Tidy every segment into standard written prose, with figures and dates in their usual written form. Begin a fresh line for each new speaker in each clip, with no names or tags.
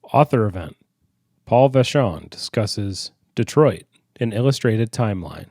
Author event. Paul Vachon discusses Detroit, an illustrated timeline.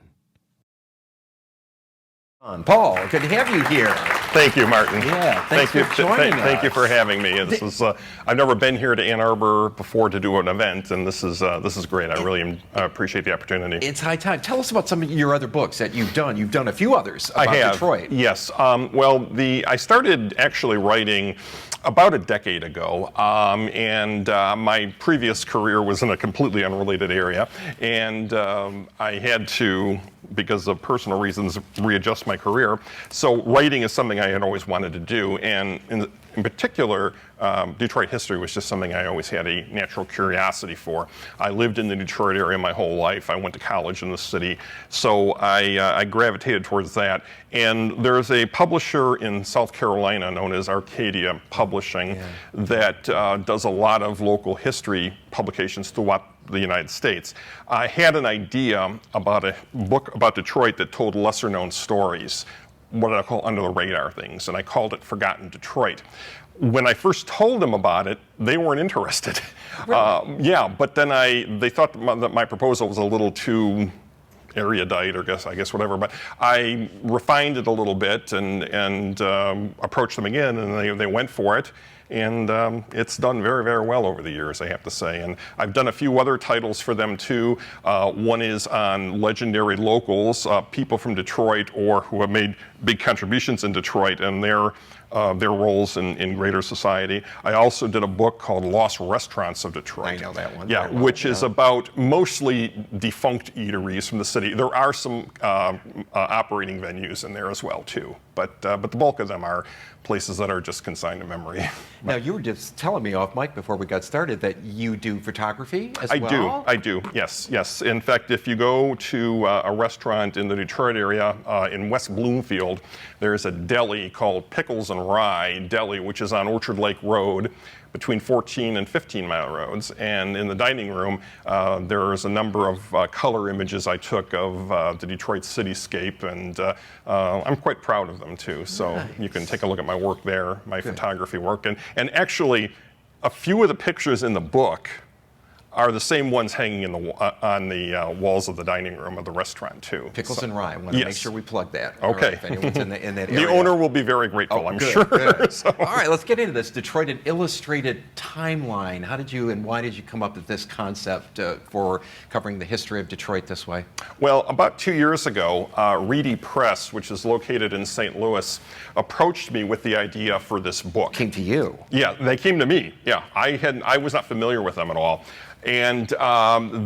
Paul, good to have you here.
Thank you, Martin.
Yeah, thanks for joining us.
Thank you for having me. This is I've never been here to Ann Arbor before to do an event, and this is great. I really appreciate the opportunity.
It's high time. Tell us about some of your other books that you've done. You've done a few others about Detroit.
Yes. I started actually writing about a decade ago, and my previous career was in a completely unrelated area, and I had to, because of personal reasons, readjust my career. So writing is something I had always wanted to do, and in particular, Detroit history was just something I always had a natural curiosity for. I lived in the Detroit area my whole life. I went to college in the city, so I gravitated towards that. And there's a publisher in South Carolina known as Arcadia Publishing that does a lot of local history publications throughout the United States. I had an idea about a book about Detroit that told lesser known stories, what I call under the radar things, and I called it Forgotten Detroit. When I first told them about it, they weren't interested.
Really?
But then they thought that my proposal was a little too erudite, or I guess whatever, but I refined it a little bit and approached them again, and they went for it. And it's done very, very well over the years, I have to say. And I've done a few other titles for them too. One is on legendary locals, people from Detroit or who have made big contributions in Detroit and their roles in greater society. I also did a book called Lost Restaurants of Detroit.
I know that one.
Yeah, which is about mostly defunct eateries from the city. There are some operating venues in there as well too, but the bulk of them are places that are just consigned to memory.
Now, you were just telling me off mic before we got started that you do photography as well?
I do, yes. In fact, if you go to a restaurant in the Detroit area, in West Bloomfield, there's a deli called Pickles and Rye Deli, which is on Orchard Lake Road, between 14 and 15 mile roads. And in the dining room, there's a number of color images I took of the Detroit cityscape, and I'm quite proud of them too. So you can take a look at my work there, my photography work. And actually, a few of the pictures in the book are the same ones hanging in on the walls of the dining room of the restaurant too.
Pickles and Rye. I want to make sure we plug that.
Okay.
Right, if anyone's in that area.
The owner will be very grateful, I'm sure.
Good. So. All right, let's get into this. Detroit, an illustrated timeline. How did you and why did you come up with this concept for covering the history of Detroit this way?
Well, about 2 years ago, Reedy Press, which is located in St. Louis, approached me with the idea for this book.
Came to you?
Yeah, they came to me. Yeah, I was not familiar with them at all. And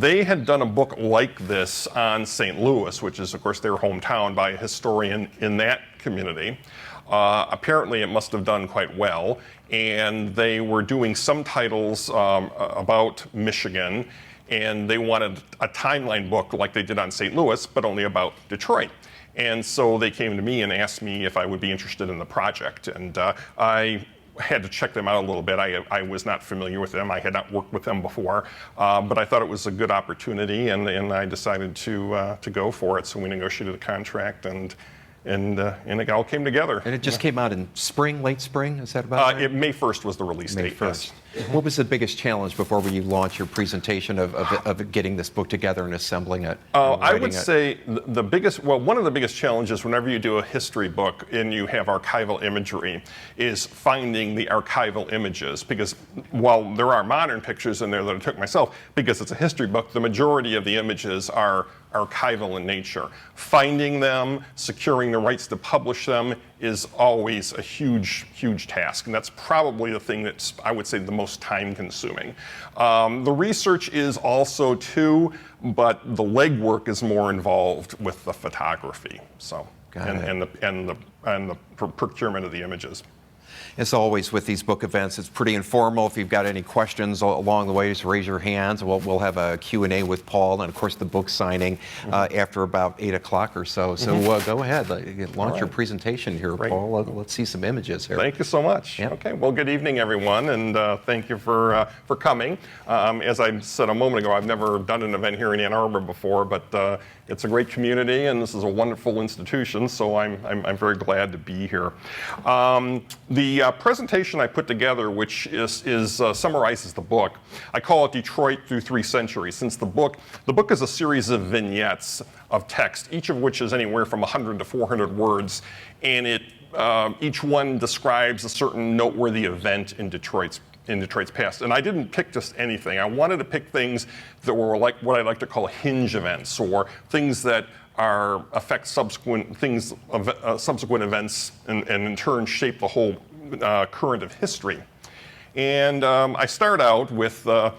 they had done a book like this on St. Louis, which is, of course, their hometown, by a historian in that community. Apparently, it must have done quite well. And they were doing some titles about Michigan, and they wanted a timeline book like they did on St. Louis, but only about Detroit. And so they came to me and asked me if I would be interested in the project. And I had to check them out a little bit. I was not familiar with them. I had not worked with them before, but I thought it was a good opportunity, and I decided to go for it. So we negotiated a contract, and it all came together.
And it just came out in spring, late spring. Is that about right?
May 1st was the release date.
May 1st. What was the biggest challenge before you launched your presentation of getting this book together and assembling it?
I would say one of the biggest challenges whenever you do a history book and you have archival imagery is finding the archival images, because while there are modern pictures in there that I took myself, because it's a history book, the majority of the images are archival in nature. Finding them, securing the rights to publish them is always a huge, huge task. And that's probably the thing that's, I would say, the most time consuming. The research is also too, but the legwork is more involved with the photography. So, and the procurement of the images.
As always with these book events, it's pretty informal. If you've got any questions along the way, just raise your hands. We'll have a Q&A with Paul, and of course the book signing after about 8 o'clock or so. So go ahead, launch your presentation here, Paul. Let's see some images here.
Thank you so much.
Yep.
Okay, well, good evening, everyone, and thank you for coming. As I said a moment ago, I've never done an event here in Ann Arbor before, but it's a great community, and this is a wonderful institution, so I'm very glad to be here. The The presentation I put together, which summarizes the book, I call it Detroit Through 3 Centuries, since the book is a series of vignettes of text, each of which is anywhere from 100 to 400 words, and each one describes a certain noteworthy event in Detroit's past. And I didn't pick just anything. I wanted to pick things that were like what I like to call hinge events, or things that affect subsequent events and in turn shape the whole current of history. And I start out with a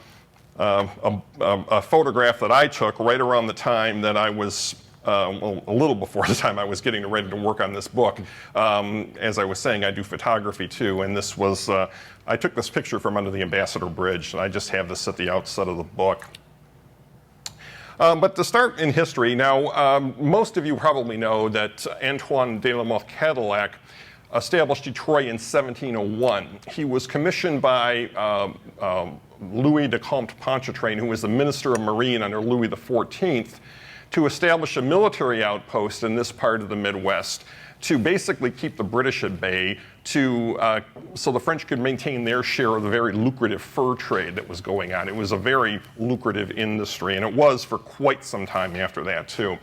photograph that I took right around the time that I was, a little before the time I was getting ready to work on this book. As I was saying, I do photography too, and this was, I took this picture from under the Ambassador Bridge, and I just have this at the outset of the book. But to start in history, now most of you probably know that Antoine de la Mothe Cadillac established Detroit in 1701. He was commissioned by Louis de Comte Pontchartrain, who was the Minister of Marine under Louis XIV, to establish a military outpost in this part of the Midwest to basically keep the British at bay, so the French could maintain their share of the very lucrative fur trade that was going on. It was a very lucrative industry, and it was for quite some time after that too.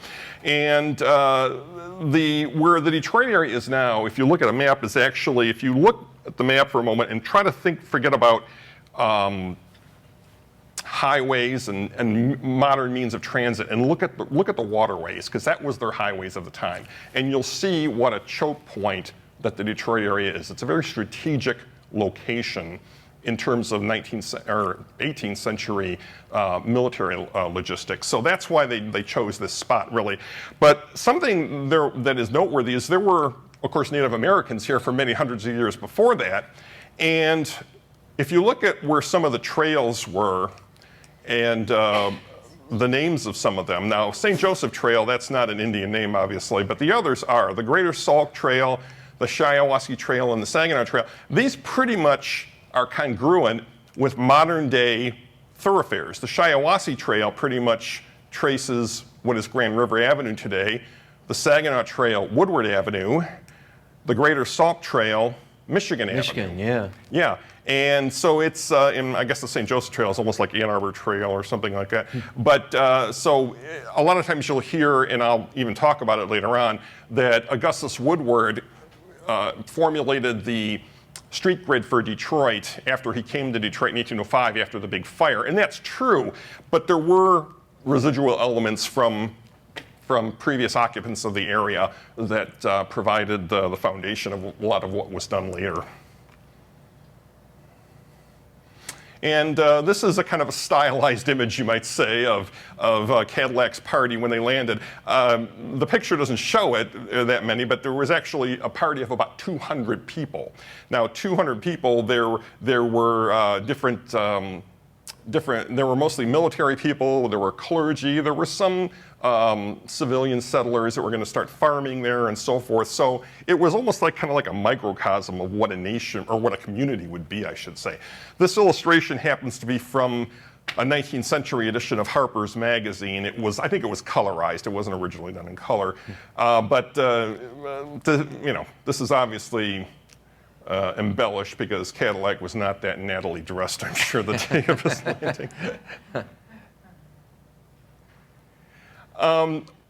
And where the Detroit area is now, if you look at a map, is actually, if you look at the map for a moment and try to forget about highways and modern means of transit, and look at the waterways, because that was their highways of the time. And you'll see what a choke point that the Detroit area is. It's a very strategic location in terms of 18th century military logistics. So that's why they chose this spot, really. But something there that is noteworthy is there were, of course, Native Americans here for many hundreds of years before that. And if you look at where some of the trails were, and the names of some of them. Now, St. Joseph Trail, that's not an Indian name, obviously, but the others are. The Greater Sauk Trail, the Shiawassee Trail, and the Saginaw Trail. These pretty much are congruent with modern-day thoroughfares. The Shiawassee Trail pretty much traces what is Grand River Avenue today. The Saginaw Trail, Woodward Avenue. The Greater Sauk Trail, Michigan Avenue.
Michigan, yeah.
Yeah. And so it's, I guess the St. Joseph Trail is almost like Ann Arbor Trail or something like that. But so a lot of times you'll hear, and I'll even talk about it later on, that Augustus Woodward formulated the street grid for Detroit after he came to Detroit in 1805 after the big fire. And that's true, but there were residual elements from previous occupants of the area that provided the foundation of a lot of what was done later. And this is a kind of a stylized image, you might say, of Cadillac's party when they landed. The picture doesn't show it, that many, but there was actually a party of about 200 people. Now, 200 people, there were there were mostly military people, there were clergy, there were some civilian settlers that were going to start farming there and so forth. So it was almost like kind of like a microcosm of what a nation, or what a community would be, I should say. This illustration happens to be from a 19th century edition of Harper's Magazine. It was, I think it was colorized. It wasn't originally done in color. This is obviously embellished because Cadillac was not that nattily dressed, I'm sure, the day of his landing.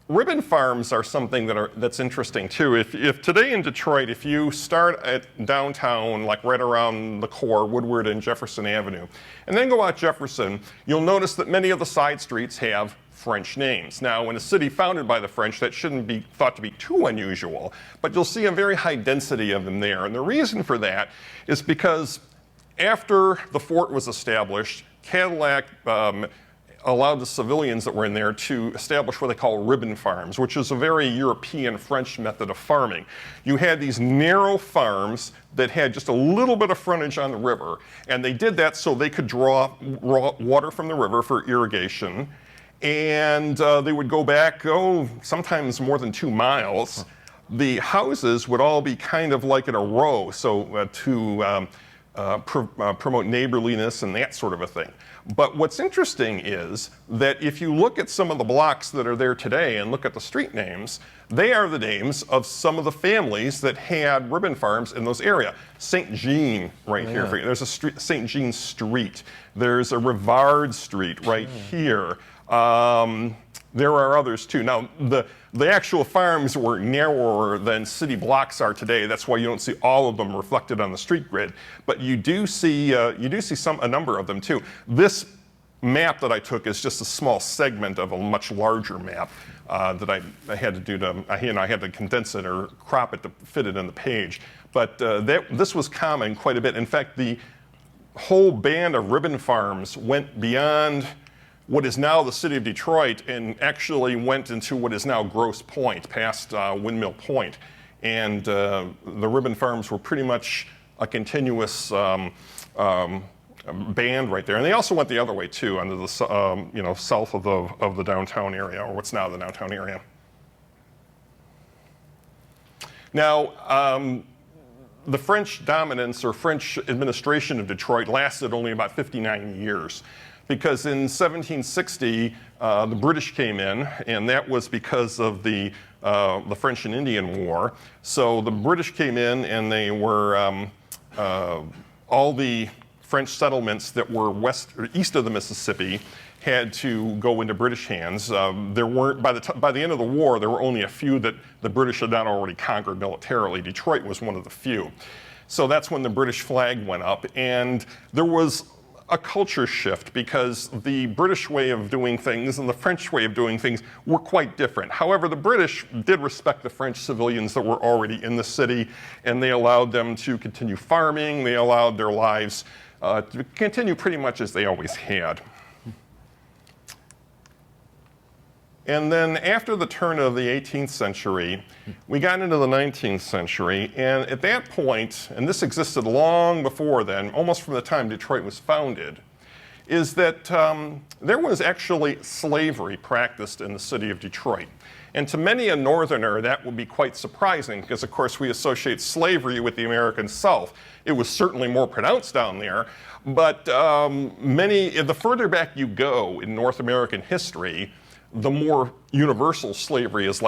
Ribbon farms are something that's interesting too. If today in Detroit, if you start at downtown, like right around the core, Woodward and Jefferson Avenue, and then go out Jefferson, you'll notice that many of the side streets have French names. Now, in a city founded by the French, that shouldn't be thought to be too unusual, but you'll see a very high density of them there. And the reason for that is because after the fort was established, Cadillac allowed the civilians that were in there to establish what they call ribbon farms, which is a very European French method of farming. You had these narrow farms that had just a little bit of frontage on the river, and they did that so they could draw water from the river for irrigation. And they would go back, sometimes more than 2 miles. The houses would all be kind of like in a row, so promote neighborliness and that sort of a thing. But what's interesting is that if you look at some of the blocks that are there today and look at the street names, they are the names of some of the families that had ribbon farms in those areas. St. Jean right here. There's a street, St. Jean Street. There's a Rivard Street right here. There are others too. Now, the actual farms were narrower than city blocks are today. That's why you don't see all of them reflected on the street grid. But you do see a number of them too. This map that I took is just a small segment of a much larger map that I had to do to, I had to condense it or crop it to fit it in the page. But this was common quite a bit. In fact, the whole band of ribbon farms went beyond what is now the city of Detroit and actually went into what is now Grosse Pointe, past Windmill Point. And the ribbon farms were pretty much a continuous band right there. And they also went the other way too, under the south of the downtown area, or what's now the downtown area. Now, the French dominance or French administration of Detroit lasted only about 59 years. Because in 1760, the British came in, and that was because of the French and Indian War. So the British came in, and they were all the French settlements that were west or east of the Mississippi had to go into British hands. There weren't by the end of the war, there were only a few that the British had not already conquered militarily. Detroit was one of the few. So that's when the British flag went up, and there was a culture shift because the British way of doing things and the French way of doing things were quite different. However, the British did respect the French civilians that were already in the city, and they allowed them to continue farming. They allowed their lives to continue pretty much as they always had. And then after the turn of the 18th century, we got into the 19th century, and at that point, and this existed long before then, almost from the time Detroit was founded, is that there was actually slavery practiced in the city of Detroit. And to many a northerner, that would be quite surprising because, of course, we associate slavery with the American South. It was certainly more pronounced down there, but the further back you go in North American history, the more universal slavery is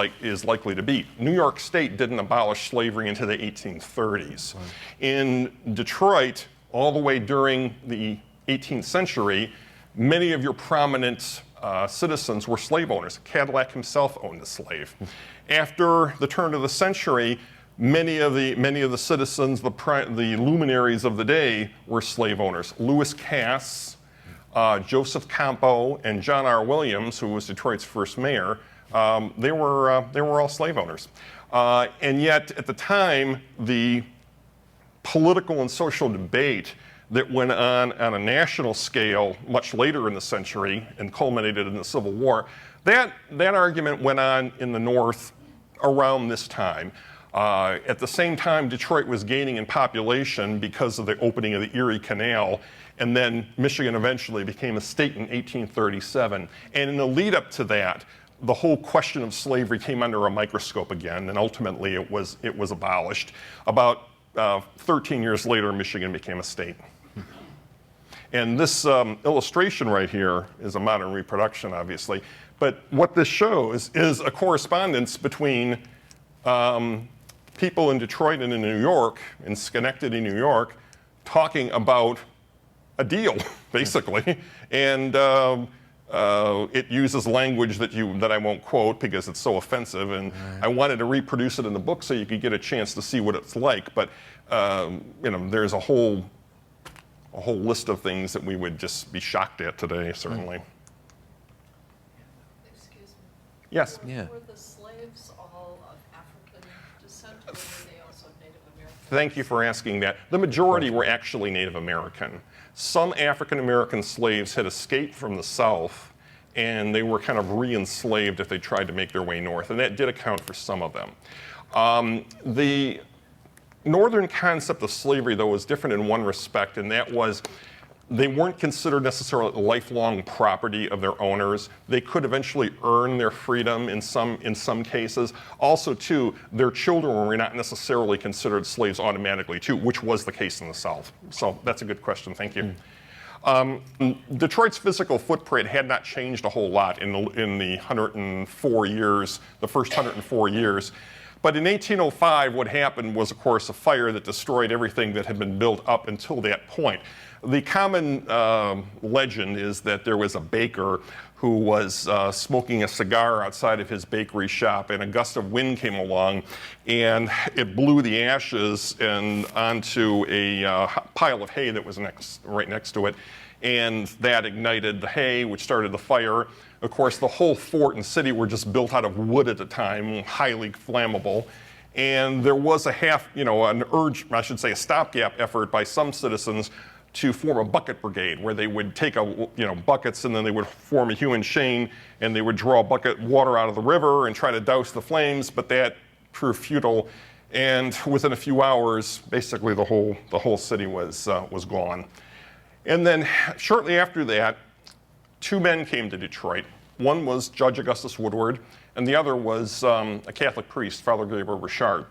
likely to be. New York State didn't abolish slavery until the 1830s. Wow. In Detroit, all the way during the 18th century, many of your prominent citizens were slave owners. Cadillac himself owned a slave. After the turn of the century, many of the citizens, the luminaries of the day, were slave owners. Lewis Cass, Joseph Campo, and John R. Williams, who was Detroit's first mayor, they were all slave owners. And yet, at the time, the political and social debate that went on a national scale much later in the century and culminated in the Civil War, that argument went on in the North around this time. At the same time, Detroit was gaining in population because of the opening of the Erie Canal, and then Michigan eventually became a state in 1837. And in the lead up to that, the whole question of slavery came under a microscope again, and ultimately it was abolished. About 13 years later, Michigan became a state. And this illustration right here is a modern reproduction, obviously. But what this shows is a correspondence between people in Detroit and in New York, in Schenectady, New York, talking about a deal, basically. And it uses language that I won't quote because it's so offensive. And I wanted to reproduce it in the book so you could get a chance to see what it's like. But there's a whole list of things that we would just be shocked at today, certainly.
Excuse me.
Yes.
Were the slaves all of African descent, or were they also Native American?
Thank you for asking that. The majority were actually Native American. Some African American slaves had escaped from the South, and they were kind of re-enslaved if they tried to make their way north, and that did account for some of them. The northern concept of slavery, though, was different in one respect, and that was They weren't considered necessarily lifelong property of their owners. They could eventually earn their freedom in some cases. Also, too, their children were not necessarily considered slaves automatically, too, which was the case in the South. So that's a good question. Thank you. Detroit's physical footprint had not changed a whole lot in the 104 years, the first 104 years. But in 1805, what happened was, of course, a fire that destroyed everything that had been built up until that point. The common legend is that there was a baker who was smoking a cigar outside of his bakery shop, and a gust of wind came along, and it blew the ashes onto a pile of hay that was right next to it, and that ignited the hay, which started the fire. Of course, the whole fort and city were just built out of wood at the time, highly flammable. And there was a stopgap effort by some citizens to form a bucket brigade, where they would take buckets, and then they would form a human chain, and they would draw bucket water out of the river and try to douse the flames, but that proved futile. And within a few hours, basically the whole city was gone. And then shortly after that, two men came to Detroit. One was Judge Augustus Woodward, and the other was a Catholic priest, Father Gabriel Richard.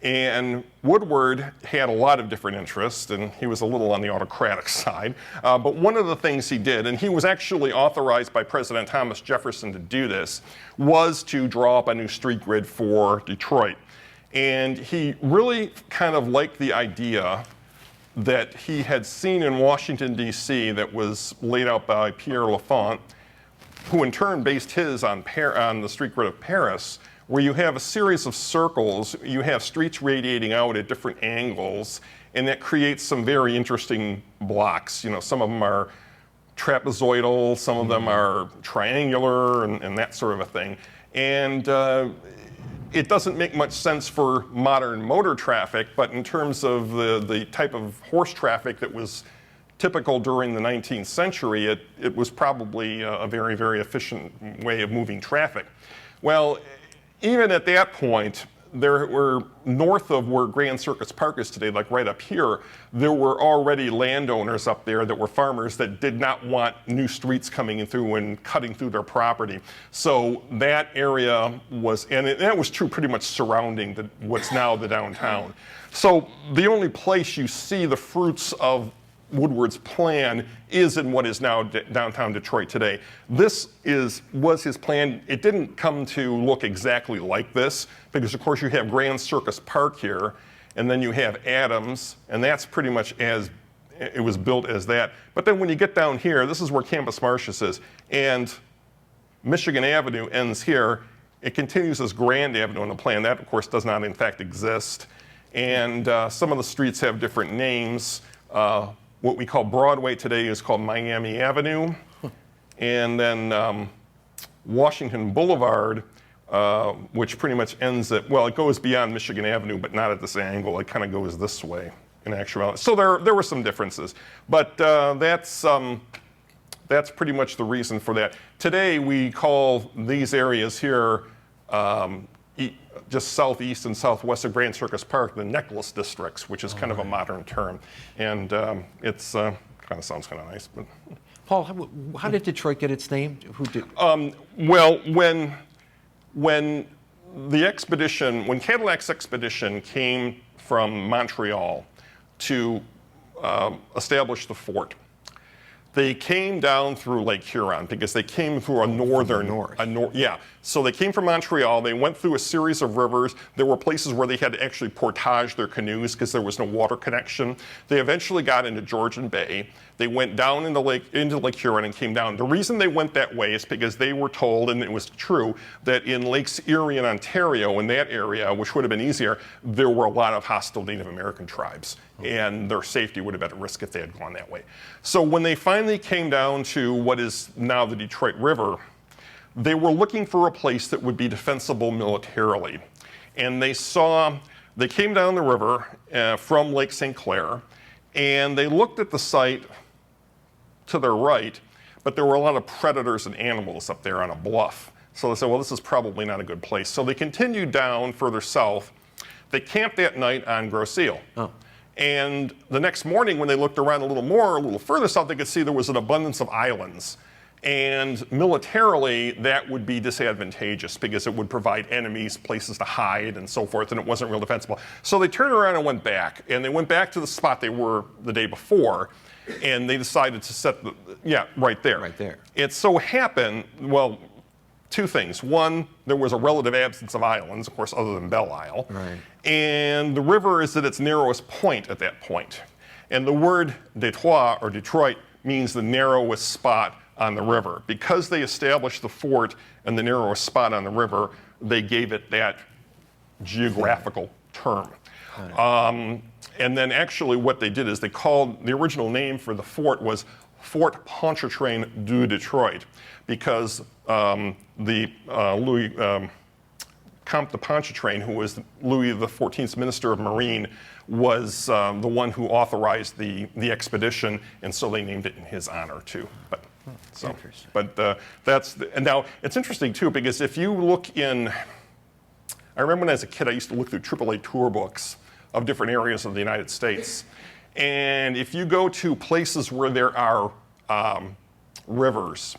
And Woodward had a lot of different interests, and he was a little on the autocratic side. But one of the things he did, and he was actually authorized by President Thomas Jefferson to do this, was to draw up a new street grid for Detroit. And he really kind of liked the idea that he had seen in Washington, D.C. that was laid out by Pierre L'Enfant, who in turn based his on the street grid of Paris, where you have a series of circles, you have streets radiating out at different angles, and that creates some very interesting blocks. Some of them are trapezoidal, some of them are triangular, and that sort of a thing. And it doesn't make much sense for modern motor traffic, but in terms of the type of horse traffic that was typical during the 19th century, it was probably a very, very efficient way of moving traffic. Well, even at that point, there were, north of where Grand Circus Park is today, like right up here, there were already landowners up there that were farmers that did not want new streets coming in through and cutting through their property. So that area was, and that was true pretty much surrounding what's now the downtown. So the only place you see the fruits of Woodward's plan is in what is now downtown Detroit today. This was his plan. It didn't come to look exactly like this, because of course you have Grand Circus Park here, and then you have Adams, and that's pretty much as it was built as that. But then when you get down here, this is where Campus Martius is, and Michigan Avenue ends here. It continues as Grand Avenue in the plan. That, of course, does not in fact exist. And some of the streets have different names. What we call Broadway today is called Miami Avenue. And then Washington Boulevard, which pretty much ends at, well, it goes beyond Michigan Avenue, but not at this angle. It kind of goes this way in actuality. So there were some differences. But that's pretty much the reason for that. Today, we call these areas here just southeast and southwest of Grand Circus Park, the necklace districts, which is kind of a modern term. And it's kind of sounds kind of nice. But
Paul, how did Detroit get its name? Who did?
Well, when Cadillac's expedition came from Montreal to establish the fort, they came down through Lake Huron because they came through a northern, So they came from Montreal. They went through a series of rivers. There were places where they had to actually portage their canoes because there was no water connection. They eventually got into Georgian Bay. They went down into Lake Huron and came down. The reason they went that way is because they were told, and it was true, that in Lakes Erie and Ontario, in that area, which would have been easier, there were a lot of hostile Native American tribes, and their safety would have been at risk if they had gone that way. So when they finally came down to what is now the Detroit River, they were looking for a place that would be defensible militarily. And they came down the river from Lake St. Clair, and they looked at the site to their right, but there were a lot of predators and animals up there on a bluff. So they said, well, this is probably not a good place. So they continued down further south. They camped that night on Grosse Ile. And the next morning, when they looked around a little further south, they could see there was an abundance of islands. And militarily, that would be disadvantageous because it would provide enemies places to hide and so forth, and it wasn't real defensible. So they turned around and went back. And they went back to the spot they were the day before, and they decided to set the, right there.
Right there.
It so happened, well, two things. One, there was a relative absence of islands, of course, other than Belle Isle.
Right.
And the river is at its narrowest point at that point. And the word Detroit, or Detroit, means the narrowest spot on the river. Because they established the fort in the narrowest spot on the river, they gave it that geographical term. And then actually what they did is they called, the original name for the fort was Fort Pontchartrain du Detroit, because Louis Comte de Pontchartrain, who was Louis XIV's Minister of Marine, was the one who authorized the expedition, and so they named it in his honor too. And now it's interesting too, because if you look in, I remember when I was a kid, I used to look through AAA tour books of different areas of the United States. And if you go to places where there are rivers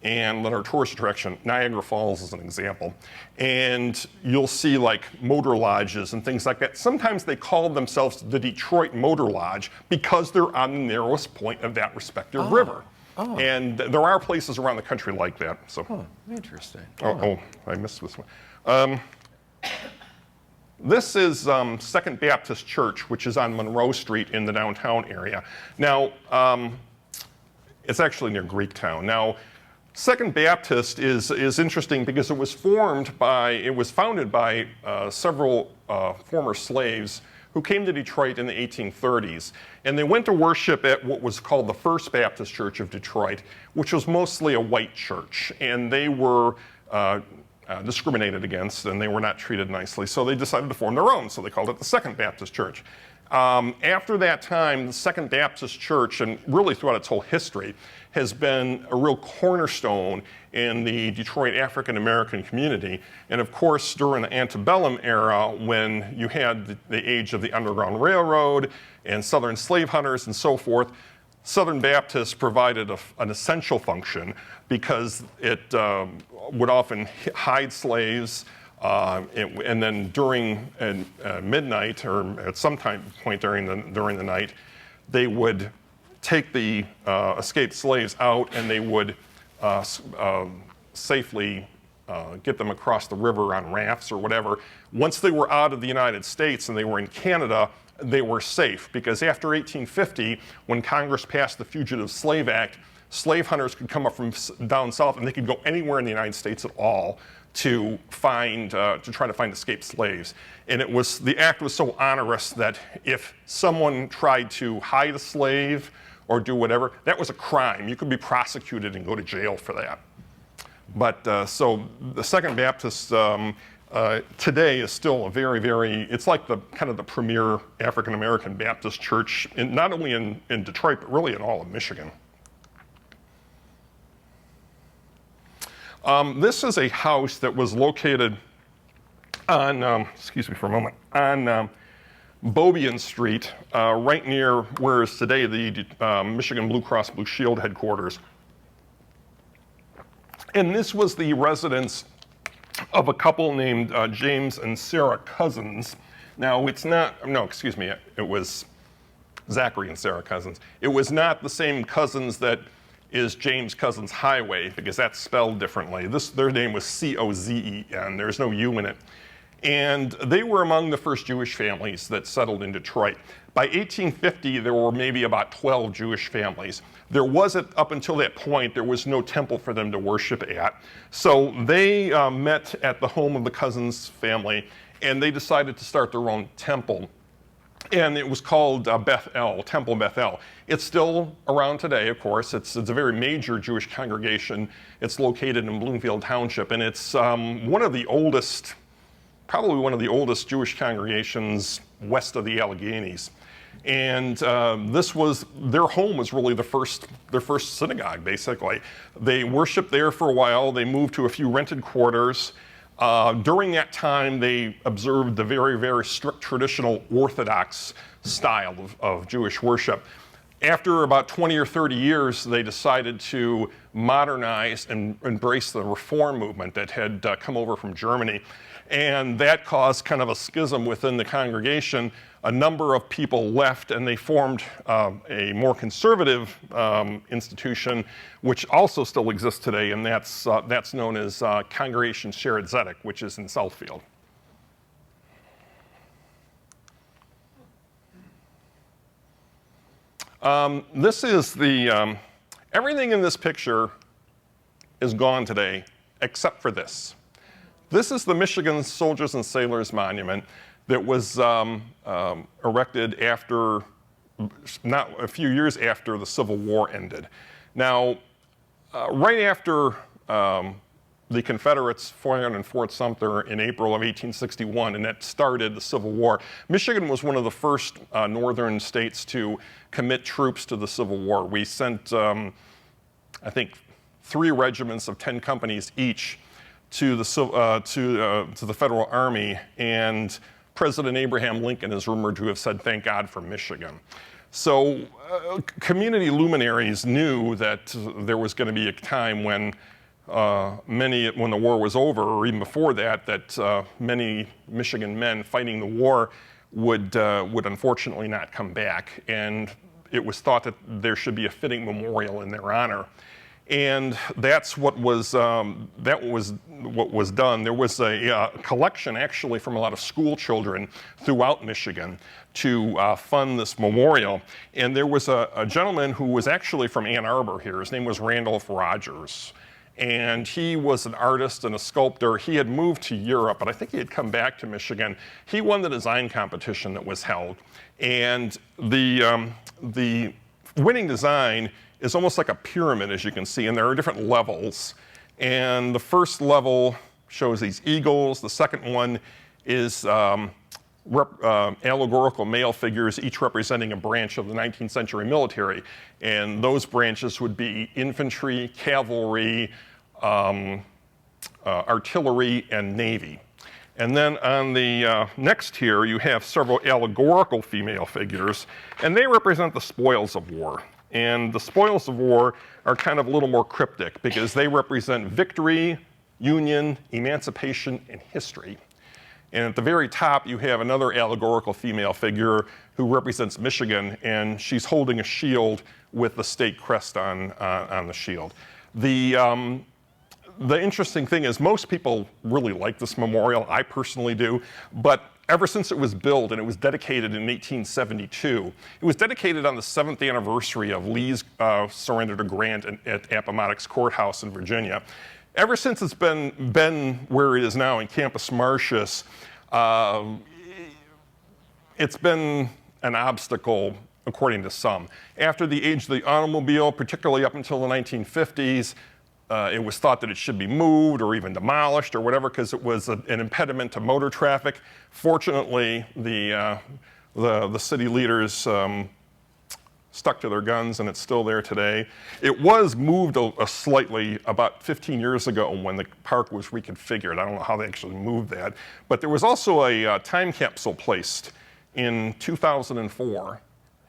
and that are tourist attraction, Niagara Falls is an example, and you'll see like motor lodges and things like that. Sometimes they call themselves the Detroit Motor Lodge because they're on the narrowest point of that respective river. And there are places around the country like that. So.
Interesting.
I missed this one. This is Second Baptist Church, which is on Monroe Street in the downtown area. Now, it's actually near Greektown. Now, Second Baptist is interesting because it was founded by several former slaves who came to Detroit in the 1830s. And they went to worship at what was called the First Baptist Church of Detroit, which was mostly a white church. And they were discriminated against, and they were not treated nicely. So they decided to form their own, so they called it the Second Baptist Church. After that time, the Second Baptist Church, and really throughout its whole history, has been a real cornerstone in the Detroit African American community. And of course, during the antebellum era, when you had the age of the Underground Railroad and Southern slave hunters and so forth, Southern Baptists provided an essential function because it would often hide slaves, and then during midnight or at some point during the night, they would take the escaped slaves out, and they would safely get them across the river on rafts or whatever. Once they were out of the United States and they were in Canada, they were safe, because after 1850, when Congress passed the Fugitive Slave Act, slave hunters could come up from down south and they could go anywhere in the United States at all to try to find escaped slaves. And the act was so onerous that if someone tried to hide a slave or do whatever, that was a crime. You could be prosecuted and go to jail for that. But so the Second Baptist today is still a very, very, it's like the kind of the premier African American Baptist church, not only in Detroit, but really in all of Michigan. This is a house that was located on, excuse me for a moment, on Beaubien Street, right near where is today the Michigan Blue Cross Blue Shield headquarters. And this was the residence of a couple named James and Sarah Cousins. Now, it's not, no, excuse me, it was Zachary and Sarah Cousins. It was not the same Cousins that is James Cousins Highway, because that's spelled differently. Their name was C-O-Z-E-N. There's no U in it. And they were among the first Jewish families that settled in Detroit. By 1850, there were maybe about 12 Jewish families. There wasn't, up until that point, there was no temple for them to worship at. So they met at the home of the Cousins family, and they decided to start their own temple. And it was called Beth-El, Temple Beth-El. It's still around today, of course. It's a very major Jewish congregation. It's located in Bloomfield Township, and it's one of the oldest, probably one of the oldest Jewish congregations west of the Alleghenies. And their home was really their first synagogue, basically. They worshiped there for a while. They moved to a few rented quarters. During that time, they observed the very, very strict traditional Orthodox style of Jewish worship. After about 20 or 30 years, they decided to modernize and embrace the Reform movement that had come over from Germany. And that caused kind of a schism within the congregation. A number of people left, and they formed a more conservative institution, which also still exists today, and that's known as Congregation Sheretz Zedek, which is in Southfield. This is the, everything in this picture is gone today, except for this. This is the Michigan Soldiers and Sailors Monument that was erected after, not a few years after the Civil War ended. Now, right after the Confederates fired on Fort Sumter in April of 1861, and that started the Civil War, Michigan was one of the first northern states to commit troops to the Civil War. We sent, I think, 3 regiments of 10 companies each to the Federal Army, and President Abraham Lincoln is rumored to have said, "Thank God for Michigan." So community luminaries knew that there was going to be a time when when the war was over, or even before that, that many Michigan men fighting the war would unfortunately not come back, and it was thought that there should be a fitting memorial in their honor. And that's what was done. There was a collection actually from a lot of school children throughout Michigan to fund this memorial. And there was a gentleman who was actually from Ann Arbor here. His name was Randolph Rogers. And he was an artist and a sculptor. He had moved to Europe, but I think he had come back to Michigan. He won the design competition that was held. And the winning design is almost like a pyramid, as you can see, and there are different levels. And the first level shows these eagles. The second one is allegorical male figures, each representing a branch of the 19th century military. And those branches would be infantry, cavalry, artillery, and navy. And then on the next tier, you have several allegorical female figures, and they represent the spoils of war. And the spoils of war are kind of a little more cryptic because they represent victory, union, emancipation, and history. And at the very top, you have another allegorical female figure who represents Michigan, and she's holding a shield with the state crest on the shield. The interesting thing is most people really like this memorial. I personally do. But ever since it was built, and it was dedicated in 1872, it was dedicated on the 7th anniversary of Lee's surrender to Grant at Appomattox Courthouse in Virginia. Ever since it's been where it is now in Campus Martius, it's been an obstacle, according to some. After the age of the automobile, particularly up until the 1950s, it was thought that it should be moved or even demolished or whatever because it was an impediment to motor traffic. Fortunately, the city leaders stuck to their guns, and it's still there today. It was moved slightly about 15 years ago when the park was reconfigured. I don't know how they actually moved that. But there was also a time capsule placed in 2004.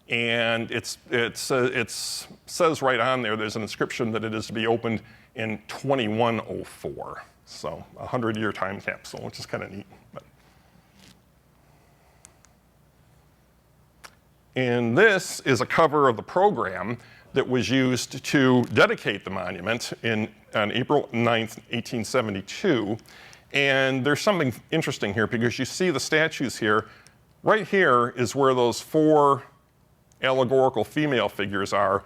And it says right on there, there's an inscription that it is to be opened in 2104. So a 100-year time capsule, which is kind of neat. And this is a cover of the program that was used to dedicate the monument on April 9th, 1872. And there's something interesting here because you see the statues here. Right here is where those 4 allegorical female figures are,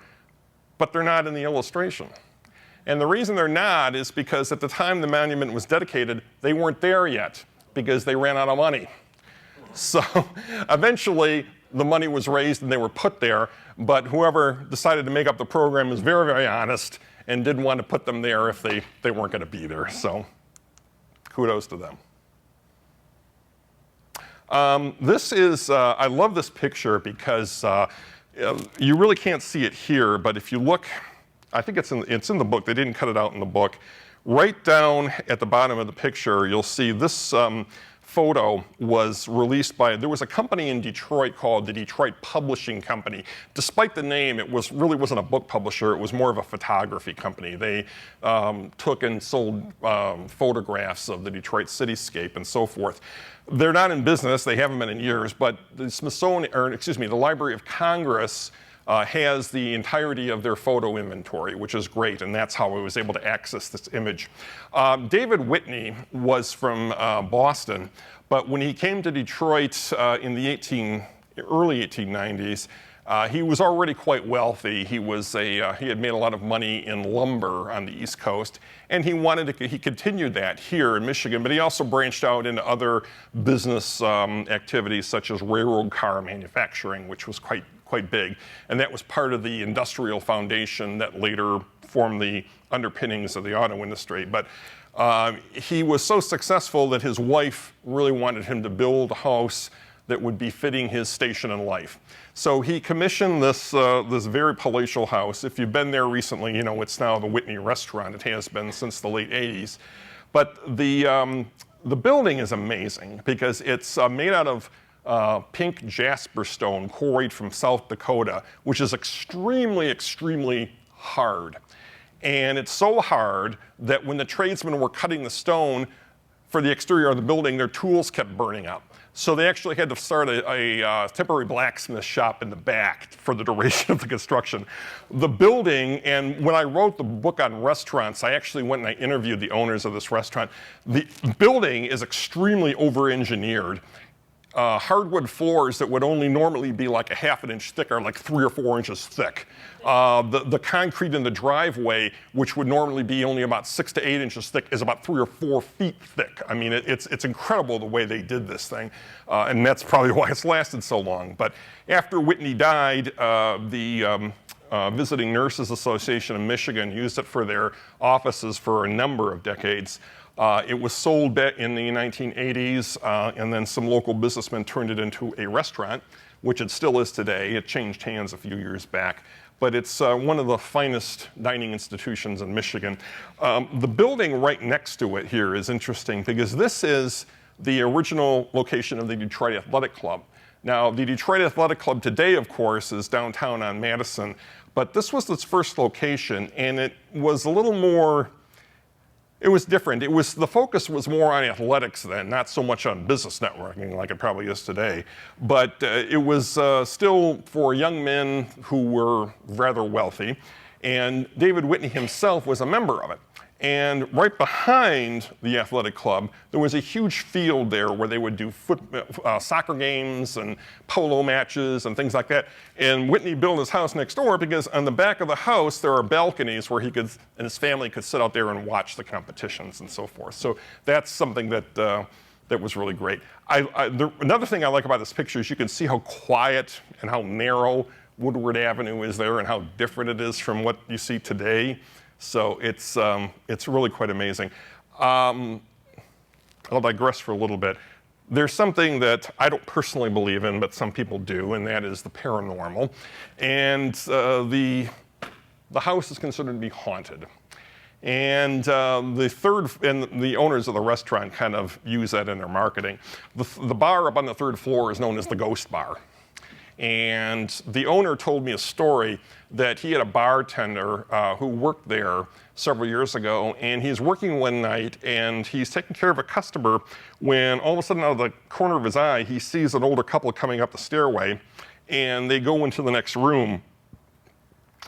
but they're not in the illustration. And the reason they're not is because at the time the monument was dedicated, they weren't there yet because they ran out of money. So eventually the money was raised and they were put there, but whoever decided to make up the program was very, very honest and didn't want to put them there if they weren't going to be there. So kudos to them. This is, I love this picture because you really can't see it here, but if you look, I think it's in the book, they didn't cut it out in the book. Right down at the bottom of the picture, you'll see this photo was released by, there was a company in Detroit called the Detroit Publishing Company. Despite the name, it really wasn't a book publisher, it was more of a photography company. They took and sold photographs of the Detroit cityscape and so forth. They're not in business, they haven't been in years, but the the Library of Congress has the entirety of their photo inventory, which is great, and that's how I was able to access this image. David Whitney was from Boston, but when he came to Detroit in the early 1890s, he was already quite wealthy. He had made a lot of money in lumber on the East Coast, and he continued that here in Michigan, but he also branched out into other business activities such as railroad car manufacturing, which was quite big, and that was part of the industrial foundation that later formed the underpinnings of the auto industry. But he was so successful that his wife really wanted him to build a house that would be fitting his station in life. So he commissioned this very palatial house. If you've been there recently, you know it's now the Whitney Restaurant. It has been since the late 80s. But the building is amazing because it's made out of pink jasper stone quarried from South Dakota, which is extremely, extremely hard. And it's so hard that when the tradesmen were cutting the stone for the exterior of the building, their tools kept burning up. So they actually had to start a temporary blacksmith shop in the back for the duration of the construction. The building, and when I wrote the book on restaurants, I actually went and I interviewed the owners of this restaurant. The building is extremely over-engineered. Hardwood floors that would only normally be like a ½ an inch thick are like 3 or 4 inches thick. The concrete in the driveway, which would normally be only about 6 to 8 inches thick, is about 3 or 4 feet thick. I mean, it's incredible the way they did this thing, and that's probably why it's lasted so long. But after Whitney died, the Visiting Nurses Association of Michigan used it for their offices for a number of decades. It was sold in the 1980s, and then some local businessmen turned it into a restaurant, which it still is today. It changed hands a few years back, but it's one of the finest dining institutions in Michigan. The building right next to it here is interesting because this is the original location of the Detroit Athletic Club. Now, the Detroit Athletic Club today, of course, is downtown on Madison, but this was its first location, and it was a little more. It was different. The focus was more on athletics then, not so much on business networking like it probably is today. But it was still for young men who were rather wealthy. And David Whitney himself was a member of it. And right behind the athletic club, there was a huge field there where they would do soccer games and polo matches and things like that. And Whitney built his house next door because on the back of the house, there are balconies where he and his family could sit out there and watch the competitions and so forth. So that's something that was really great. Another thing I like about this picture is you can see how quiet and how narrow Woodward Avenue is there and how different it is from what you see today. So it's really quite amazing. I'll digress for a little bit. There's something that I don't personally believe in, but some people do, and that is the paranormal. And the house is considered to be haunted. And the owners of the restaurant kind of use that in their marketing. The bar up on the 3rd floor is known as the Ghost Bar. And the owner told me a story that he had a bartender who worked there several years ago, and he's working one night and he's taking care of a customer when all of a sudden out of the corner of his eye he sees an older couple coming up the stairway, and they go into the next room,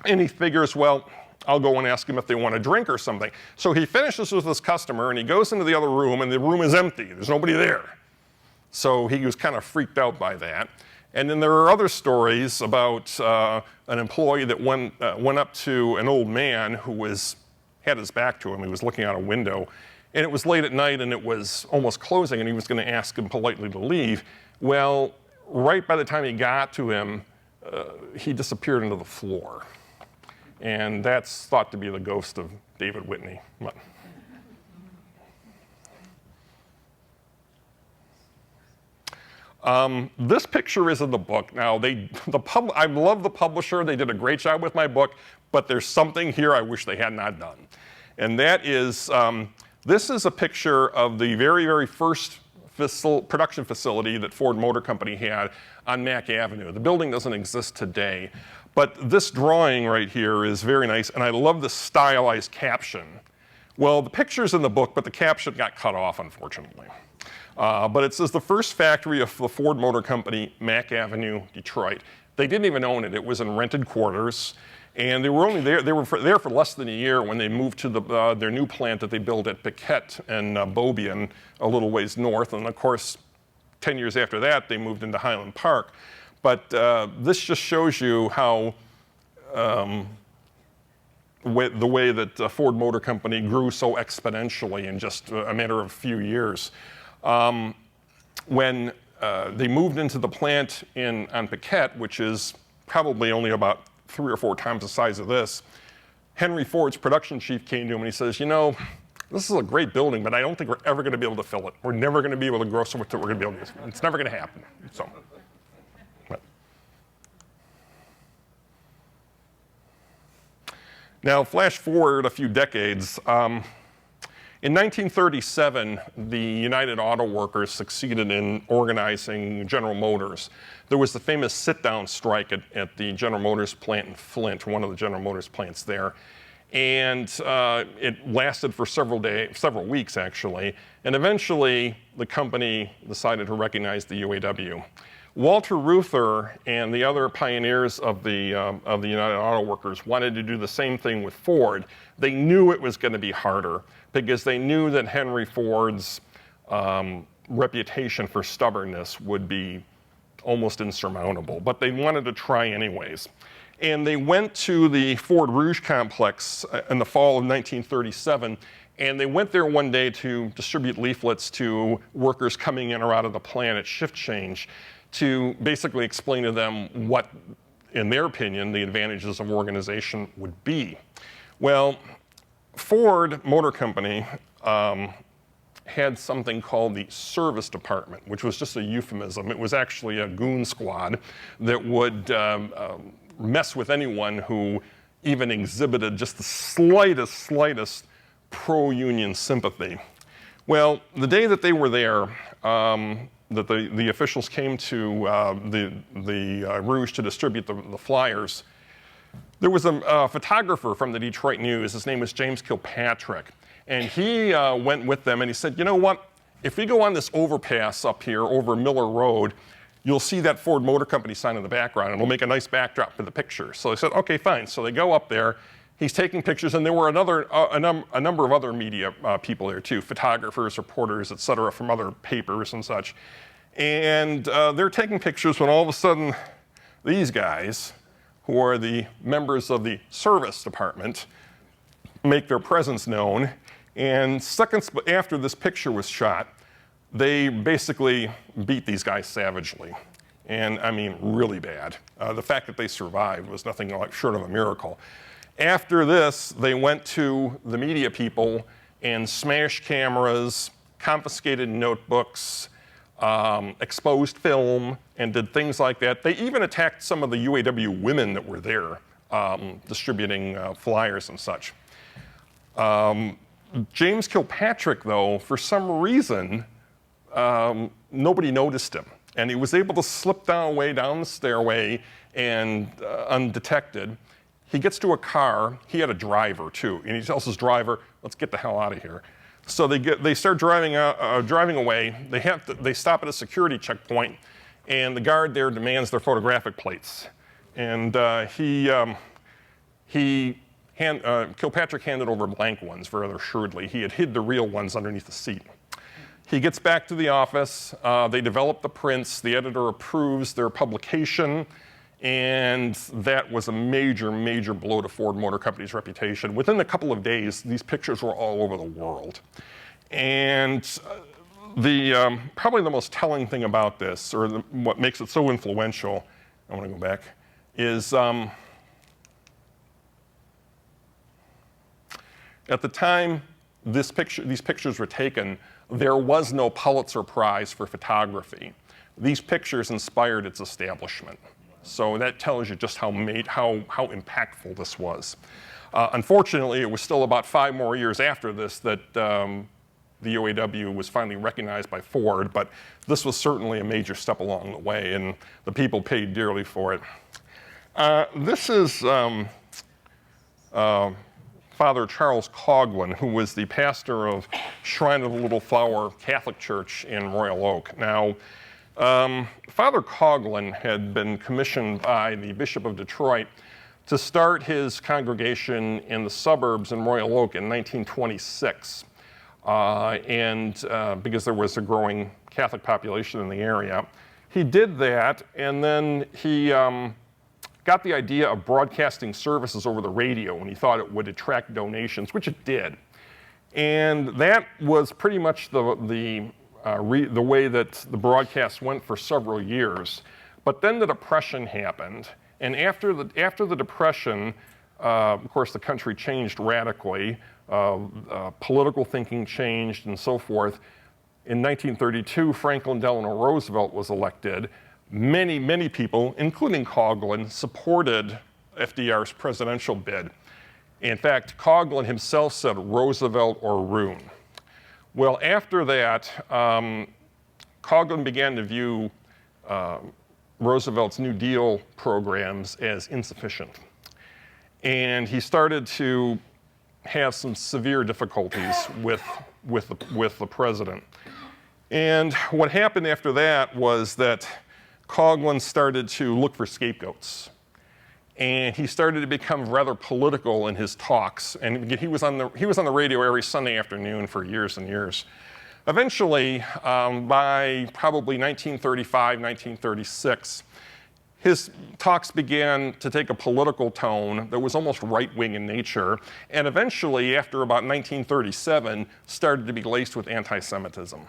and he figures, well, I'll go and ask him if they want a drink or something. So he finishes with this customer and he goes into the other room, and the room is empty. There's nobody there. So he was kind of freaked out by that. And then there are other stories about an employee that went up to an old man who had his back to him. He was looking out a window, and it was late at night, and it was almost closing, and he was going to ask him politely to leave. Well, right by the time he got to him, he disappeared into the floor. And that's thought to be the ghost of David Whitney. This picture is in the book. Now, I love the publisher. They did a great job with my book, but there's something here I wish they had not done. And that is, this is a picture of the very, very first production facility that Ford Motor Company had on Mack Avenue. The building doesn't exist today, but this drawing right here is very nice, and I love the stylized caption. Well, the picture's in the book, but the caption got cut off, unfortunately. But it says the first factory of the Ford Motor Company, Mack Avenue, Detroit. They didn't even own it. It was in rented quarters. And they were only there, there for less than a year when they moved to their new plant that they built at Piquette and Beaubien, a little ways north. And of course, 10 years after that, they moved into Highland Park. But this just shows you how the way that Ford Motor Company grew so exponentially in just a matter of a few years. When they moved into the plant on Piquette, which is probably only about 3 or 4 times the size of this, Henry Ford's production chief came to him and he says, you know, this is a great building, but I don't think we're ever going to be able to fill it. We're never going to be able to grow so much that we're going to be able to, it's never going to happen. So, but. Now, flash forward a few decades. In 1937, the United Auto Workers succeeded in organizing General Motors. There was the famous sit-down strike at the General Motors plant in Flint, one of the General Motors plants there. And it lasted for several weeks, actually. And eventually, the company decided to recognize the UAW. Walter Reuther and the other pioneers of the United Auto Workers wanted to do the same thing with Ford. They knew it was going to be harder because they knew that Henry Ford's reputation for stubbornness would be almost insurmountable, but they wanted to try anyways. And they went to the Ford Rouge complex in the fall of 1937, and they went there one day to distribute leaflets to workers coming in or out of the plant at shift change to basically explain to them what, in their opinion, the advantages of organization would be. Well, Ford Motor Company had something called the service department, which was just a euphemism. It was actually a goon squad that would mess with anyone who even exhibited just the slightest pro-union sympathy. Well, the day that they were there, that the officials came to the Rouge to distribute the flyers, there was a photographer from the Detroit News. His name was James Kilpatrick. And he went with them and he said, you know what? If we go on this overpass up here over Miller Road, you'll see that Ford Motor Company sign in the background and it'll make a nice backdrop for the picture. So they said, okay, fine. So they go up there. He's taking pictures, and there were a number of other media people there too, photographers, reporters, et cetera, from other papers and such. And they're taking pictures when all of a sudden these guys, who are the members of the service department, make their presence known. And seconds after this picture was shot, they basically beat these guys savagely. And I mean, really bad. The fact that they survived was nothing short of a miracle. After this, they went to the media people and smashed cameras, confiscated notebooks, exposed film, and did things like that. They even attacked some of the UAW women that were there distributing flyers and such. James Kilpatrick, though, for some reason, nobody noticed him. And he was able to slip way down the stairway and undetected. He gets to a car. He had a driver, too. And he tells his driver, let's get the hell out of here. So they start driving away. They stop at a security checkpoint, and the guard there demands their photographic plates. And Kilpatrick handed over blank ones rather shrewdly. He had hid the real ones underneath the seat. He gets back to the office. They develop the prints. The editor approves their publication. And that was a major, major blow to Ford Motor Company's reputation. Within a couple of days, these pictures were all over the world. And probably the most telling thing about this, or what makes it so influential, I want to go back, is at the time these pictures were taken, there was no Pulitzer Prize for photography. These pictures inspired its establishment. So that tells you just how impactful this was. Unfortunately, it was still about 5 more years after this that the UAW was finally recognized by Ford, but this was certainly a major step along the way, and the people paid dearly for it. This is Father Charles Coughlin, who was the pastor of Shrine of the Little Flower Catholic Church in Royal Oak. Now, Father Coughlin had been commissioned by the Bishop of Detroit to start his congregation in the suburbs in Royal Oak in 1926, because there was a growing Catholic population in the area. He did that, and then he got the idea of broadcasting services over the radio, and he thought it would attract donations, which it did. And that was pretty much the way that the broadcast went for several years. But then the Depression happened, and after the Depression, of course, the country changed radically. Political thinking changed and so forth. In 1932, Franklin Delano Roosevelt was elected. Many, many people, including Coughlin, supported FDR's presidential bid. In fact, Coughlin himself said Roosevelt or ruin. Well, after that, Coughlin began to view Roosevelt's New Deal programs as insufficient. And he started to have some severe difficulties with the president. And what happened after that was that Coughlin started to look for scapegoats. And he started to become rather political in his talks. And he was on the radio every Sunday afternoon for years and years. Eventually, by probably 1935, 1936, his talks began to take a political tone that was almost right-wing in nature, and eventually, after about 1937, started to be laced with anti-Semitism.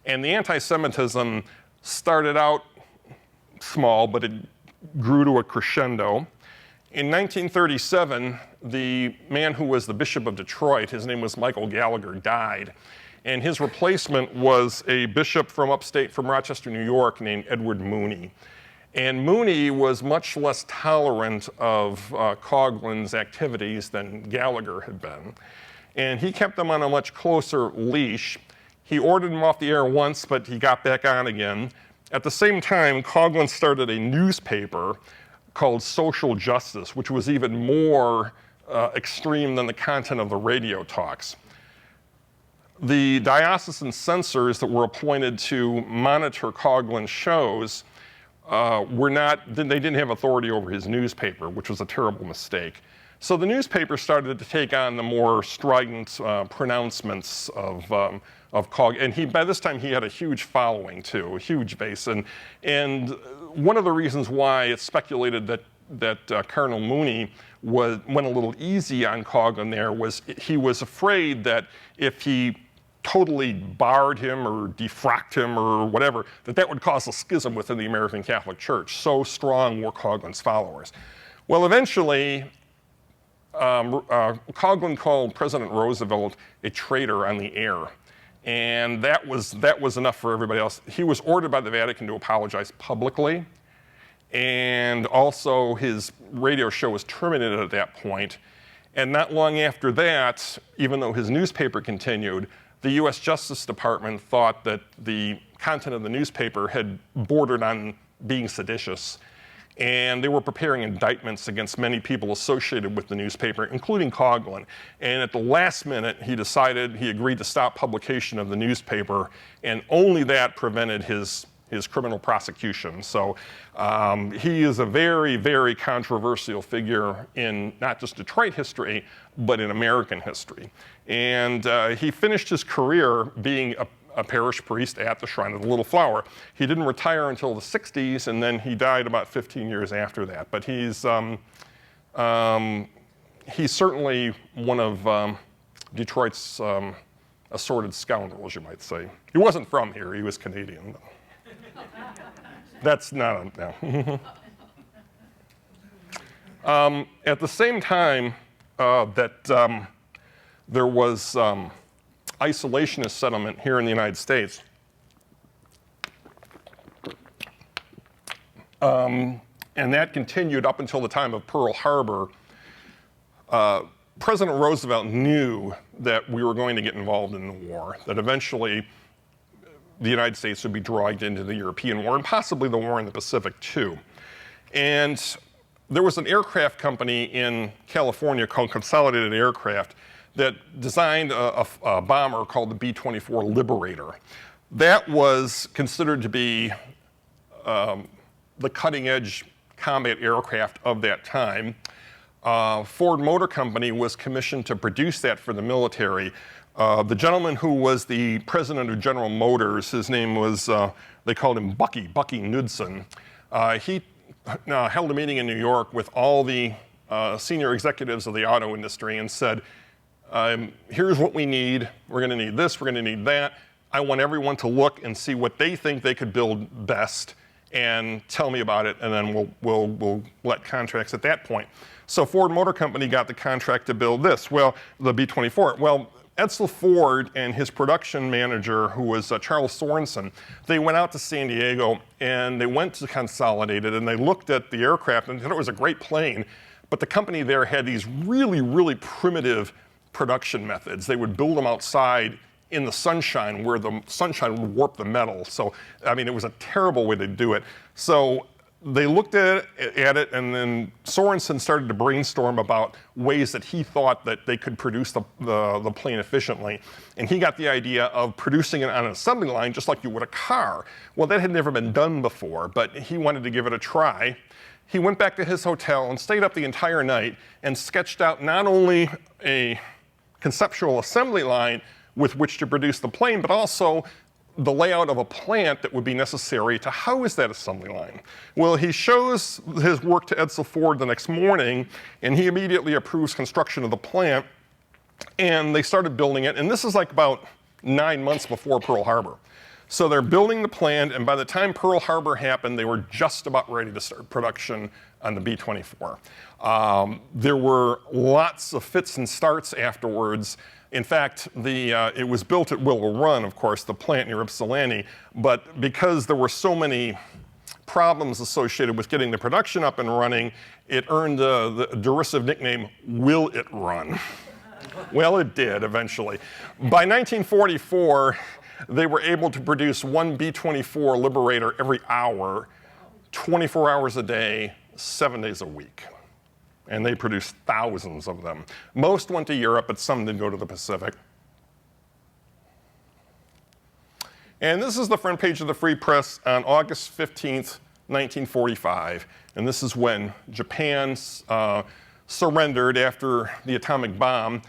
And the anti-Semitism started out small, but it grew to a crescendo. In 1937, the man who was the Bishop of Detroit, his name was Michael Gallagher, died. And his replacement was a bishop from upstate, from Rochester, New York, named Edward Mooney. And Mooney was much less tolerant of Coughlin's activities than Gallagher had been. And he kept them on a much closer leash. He ordered him off the air once, but he got back on again. At the same time, Coughlin started a newspaper called Social Justice, which was even more extreme than the content of the radio talks. The diocesan censors that were appointed to monitor Coughlin's shows they didn't have authority over his newspaper, which was a terrible mistake. So the newspaper started to take on the more strident pronouncements of Coughlin, and by this time he had a huge following too, a huge base. And one of the reasons why it's speculated that Cardinal Mooney went a little easy on Coughlin there was he was afraid that if he totally barred him or defrocked him or whatever, that would cause a schism within the American Catholic Church. So strong were Coughlin's followers. Well, eventually, Coughlin called President Roosevelt a traitor on the air. And that was enough for everybody else. He was ordered by the Vatican to apologize publicly. And also his radio show was terminated at that point. And not long after that, even though his newspaper continued, the US Justice Department thought that the content of the newspaper had bordered on being seditious. And they were preparing indictments against many people associated with the newspaper, including Coughlin. And at the last minute, he agreed to stop publication of the newspaper, and only that prevented his criminal prosecution. So he is a very, very controversial figure in not just Detroit history, but in American history. And he finished his career being a parish priest at the Shrine of the Little Flower. He didn't retire until the 60s, and then he died about 15 years after that. But he's certainly one of Detroit's assorted scoundrels, you might say. He wasn't from here, he was Canadian. That's not no. At the same time that there was isolationist settlement here in the United States, and and that continued up until the time of Pearl Harbor. President Roosevelt knew that we were going to get involved in the war, that eventually the United States would be dragged into the European War and possibly the war in the Pacific too. And there was an aircraft company in California called Consolidated Aircraft that designed a bomber called the B-24 Liberator. That was considered to be the cutting edge combat aircraft of that time. Ford Motor Company was commissioned to produce that for the military. The gentleman who was the president of General Motors, his name was, they called him Bucky Knudsen. He held a meeting in New York with all the senior executives of the auto industry and said, here's what we need. We're going to need this, we're going to need that. I want everyone to look and see what they think they could build best and tell me about it, and then we'll let contracts at that point. So Ford Motor Company got the contract to build this, well, the B-24. Well, Edsel Ford and his production manager, who was Charles Sorensen, they went out to San Diego and they went to Consolidated and they looked at the aircraft and thought it was a great plane, but the company there had these really, really primitive production methods. They would build them outside in the sunshine where the sunshine would warp the metal. So, I mean, it was a terrible way to do it. So they looked at it, and then Sorensen started to brainstorm about ways that he thought that they could produce the plane efficiently. And he got the idea of producing it on an assembly line just like you would a car. Well, that had never been done before, but he wanted to give it a try. He went back to his hotel and stayed up the entire night and sketched out not only a conceptual assembly line with which to produce the plane, but also the layout of a plant that would be necessary to house that assembly line. Well, he shows his work to Edsel Ford the next morning, and he immediately approves construction of the plant, and they started building it, and this is like about 9 months before Pearl Harbor. So they're building the plant, and by the time Pearl Harbor happened, they were just about ready to start production on the B-24. There were lots of fits and starts afterwards. In fact, it was built at Willow Run, of course, the plant near Ypsilanti, but because there were so many problems associated with getting the production up and running, it earned the derisive nickname, Will It Run? Well, it did eventually. By 1944, they were able to produce one B-24 Liberator every hour, 24 hours a day, 7 days a week. And they produced thousands of them. Most went to Europe, but some did go to the Pacific. And this is the front page of the Free Press on August 15th, 1945. And this is when Japan surrendered after the atomic bomb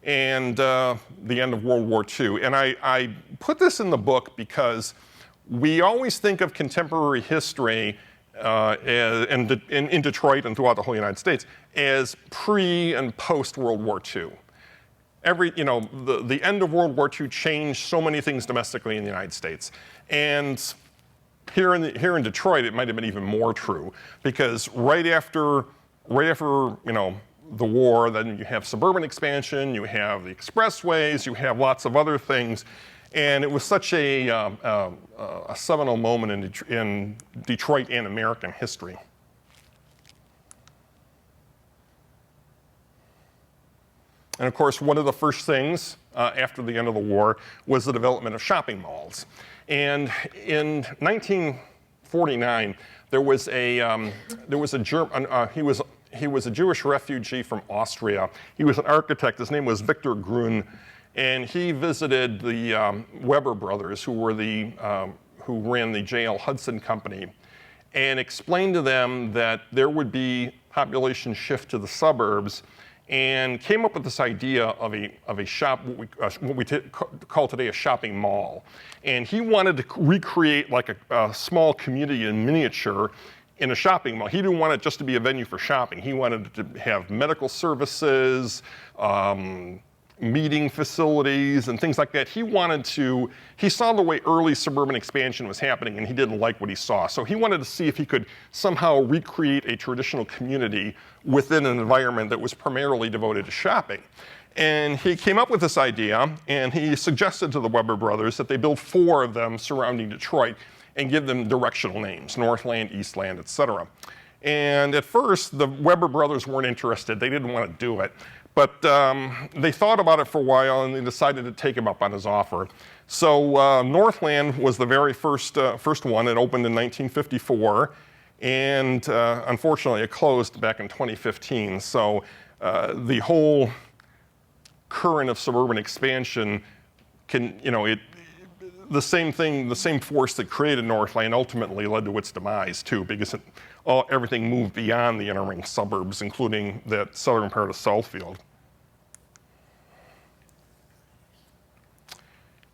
and the end of World War II. And I put this in the book because we always think of contemporary history in Detroit and throughout the whole United States as pre and post World War II. The end of World War II changed so many things domestically in the United States. And here in Detroit, it might have been even more true, because right after the war, then you have suburban expansion, you have the expressways, you have lots of other things. And it was such a seminal moment in Detroit and American history. And of course, one of the first things after the end of the war was the development of shopping malls. And in 1949, he was a Jewish refugee from Austria. He was an architect. His name was Victor Grun. And he visited the Weber brothers, who ran the J.L. Hudson Company, and explained to them that there would be population shift to the suburbs, and came up with this idea of a shop, what we call today a shopping mall. And he wanted to recreate like a small community in miniature in a shopping mall. He didn't want it just to be a venue for shopping. He wanted it to have medical services, meeting facilities and things like that. He saw the way early suburban expansion was happening, and he didn't like what he saw. So he wanted to see if he could somehow recreate a traditional community within an environment that was primarily devoted to shopping. And he came up with this idea, and he suggested to the Weber brothers that they build 4 of them surrounding Detroit and give them directional names, Northland, Eastland, etc. And at first, the Weber brothers weren't interested. They didn't want to do it. But they thought about it for a while, and they decided to take him up on his offer. So Northland was the very first one. It opened in 1954, and unfortunately, it closed back in 2015. So the whole current of suburban expansion can, the same thing, the same force that created Northland ultimately led to its demise too, because everything moved beyond the inner ring suburbs, including that southern part of Southfield.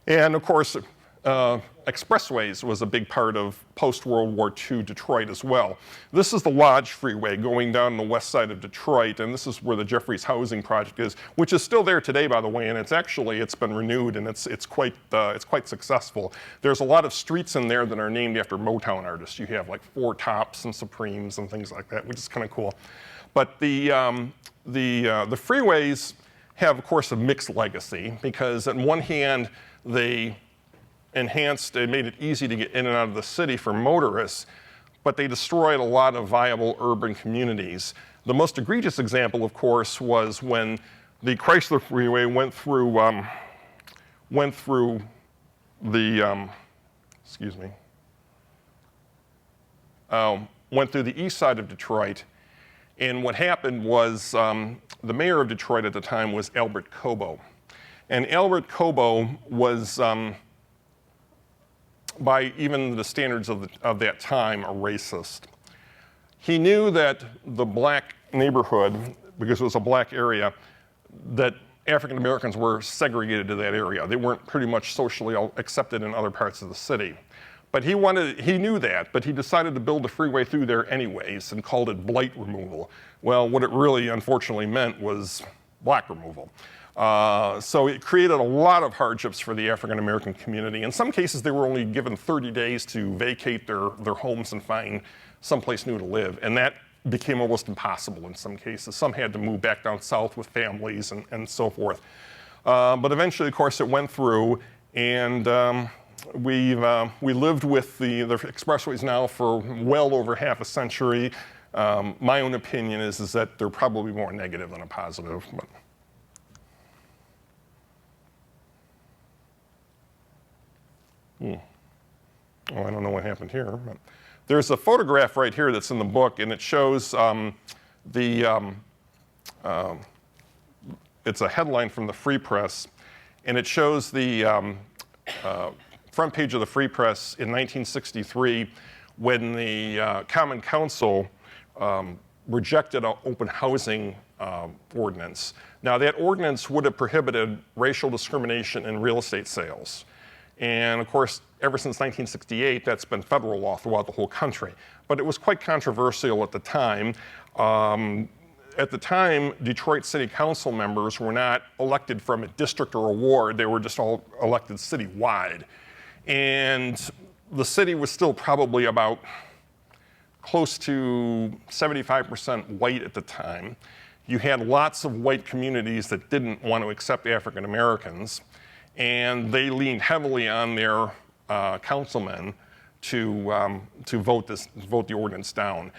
And of course, expressways was a big part of post-World War II Detroit as well. This is the Lodge Freeway going down the west side of Detroit, and this is where the Jeffries Housing Project is, which is still there today, by the way, and it's been renewed, and it's quite successful. There's a lot of streets in there that are named after Motown artists. You have like Four Tops and Supremes and things like that, which is kind of cool. But the freeways have, of course, a mixed legacy, because on one hand, they made it easy to get in and out of the city for motorists, but they destroyed a lot of viable urban communities. The most egregious example, of course, was when the Chrysler Freeway went through the east side of Detroit. And what happened was the mayor of Detroit at the time was Albert Cobo. And Albert Cobo was, by even the standards of that time, a racist. He knew that the black neighborhood, because it was a black area, that African Americans were segregated to that area. They weren't pretty much socially accepted in other parts of the city. But he knew that, but he decided to build a freeway through there anyways and called it blight removal. Well, what it really unfortunately meant was black removal. So it created a lot of hardships for the African American community. In some cases, they were only given 30 days to vacate their homes and find someplace new to live. And that became almost impossible in some cases. Some had to move back down south with families and so forth. But eventually, of course, it went through, and we lived with the expressways now for well over half a century. My own opinion is that they're probably more negative than a positive. But. Oh, I don't know what happened here. But there's a photograph right here that's in the book, and it shows it's a headline from the Free Press, and it shows the front page of the Free Press in 1963 when the Common Council rejected an open housing ordinance. Now, that ordinance would have prohibited racial discrimination in real estate sales. And of course, ever since 1968, that's been federal law throughout the whole country. But it was quite controversial at the time. At the time, Detroit City Council members were not elected from a district or a ward. They were just all elected citywide. And the city was still probably about close to 75% white at the time. You had lots of white communities that didn't want to accept African Americans. And they leaned heavily on their councilmen to vote the ordinance down.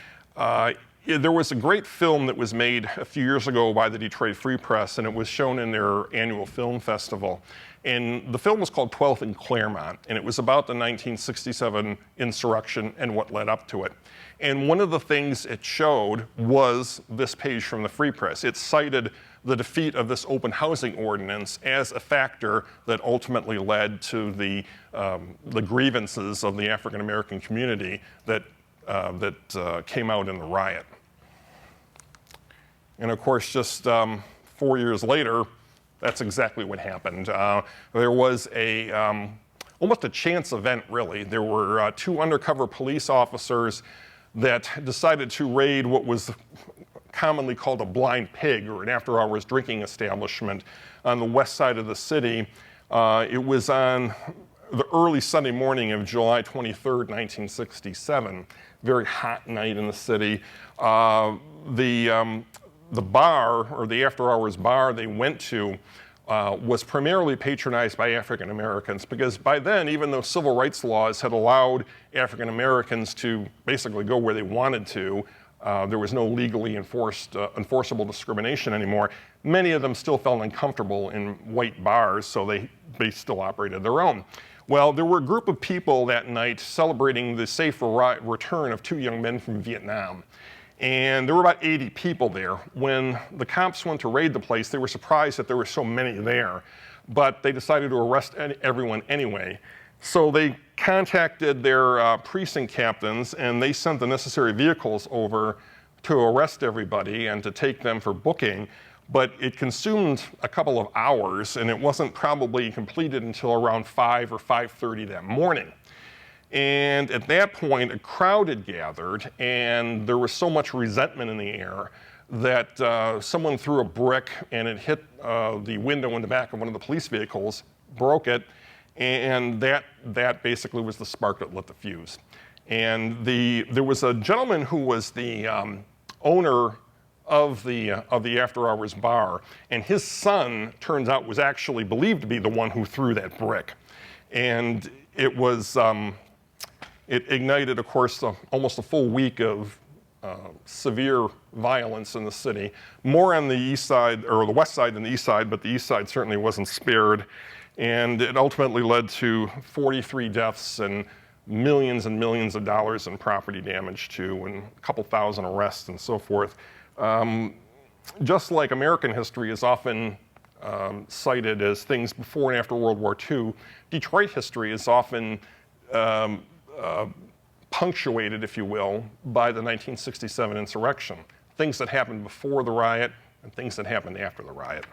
There was a great film that was made a few years ago by the Detroit Free Press, and it was shown in their annual film festival. And the film was called 12th and Clairemont, and it was about the 1967 insurrection and what led up to it. And one of the things it showed was this page from the Free Press. It cited the defeat of this open housing ordinance as a factor that ultimately led to the grievances of the African American community that came out in the riot. And of course, just 4 years later, that's exactly what happened. There was almost a chance event, really. There were two undercover police officers that decided to raid what was commonly called a blind pig, or an after-hours drinking establishment on the west side of the city. It was on the early Sunday morning of July 23rd, 1967. Very hot night in the city. The bar, or the after-hours bar they went to, was primarily patronized by African Americans, because by then, even though civil rights laws had allowed African Americans to basically go where they wanted to, there was no legally enforceable discrimination anymore. Many of them still felt uncomfortable in white bars, so they still operated their own. Well, there were a group of people that night celebrating the safe return of 2 young men from Vietnam. And there were about 80 people there. When the cops went to raid the place, they were surprised that there were so many there, but they decided to arrest everyone anyway. So they contacted their precinct captains, and they sent the necessary vehicles over to arrest everybody and to take them for booking. But it consumed a couple of hours, and it wasn't probably completed until around 5 or 5:30 that morning. And at that point, a crowd had gathered, and there was so much resentment in the air that someone threw a brick, and it hit the window in the back of one of the police vehicles, broke it, and that basically was the spark that lit the fuse. And there was a gentleman who was the owner of the after hours bar, and his son, turns out, was actually believed to be the one who threw that brick. And it was, it ignited, of course, almost a full week of severe violence in the city. More on the east side, or the west side than the east side, but the east side certainly wasn't spared. And it ultimately led to 43 deaths and millions of dollars in property damage too, and a couple thousand arrests and so forth. Just like American history is often cited as things before and after World War II, Detroit history is often punctuated, if you will, by the 1967 insurrection. Things that happened before the riot and things that happened after the riot.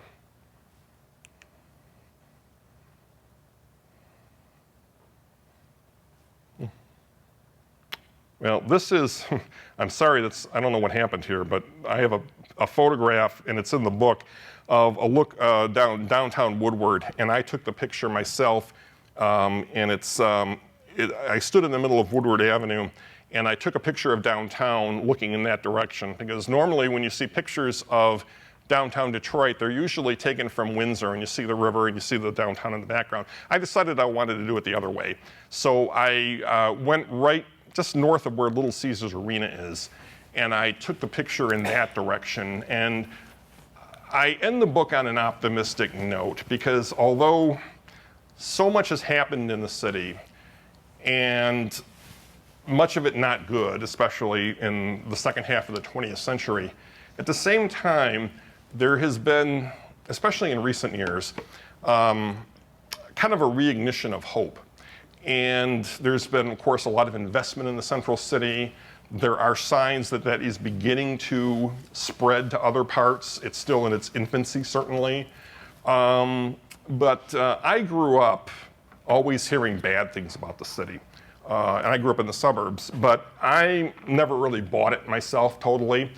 Well, this is, I'm sorry, I don't know what happened here, but I have a photograph, and it's in the book, of a look downtown Woodward, and I took the picture myself, and I stood in the middle of Woodward Avenue, and I took a picture of downtown looking in that direction, because normally when you see pictures of downtown Detroit, they're usually taken from Windsor, and you see the river, and you see the downtown in the background. I decided I wanted to do it the other way, so I went right just north of where Little Caesars Arena is, and I took the picture in that direction. And I end the book on an optimistic note, because although so much has happened in the city, and much of it not good, especially in the second half of the 20th century, at the same time, there has been, especially in recent years, kind of a reignition of hope. And there's been, of course, a lot of investment in the central city. There are signs that that is beginning to spread to other parts. It's still in its infancy, certainly. But I grew up always hearing bad things about the city. And I grew up in the suburbs, but I never really bought it myself totally.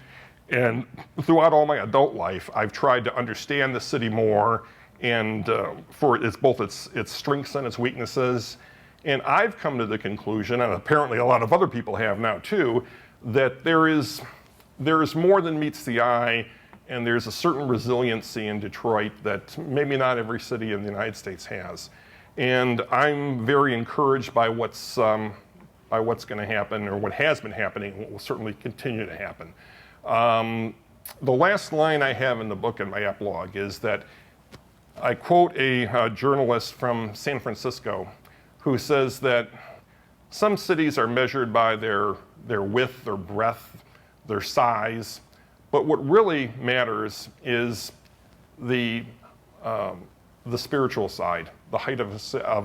And throughout all my adult life, I've tried to understand the city more, and for both its strengths and its weaknesses. And I've come to the conclusion, and apparently a lot of other people have now too, that there is more than meets the eye, and there's a certain resiliency in Detroit that maybe not every city in the United States has. And I'm very encouraged by what's going to happen, or what has been happening, and what will certainly continue to happen. The last line I have in the book in my epilogue is that I quote a journalist from San Francisco who says that some cities are measured by their width, their breadth, their size, but what really matters is the spiritual side, the height of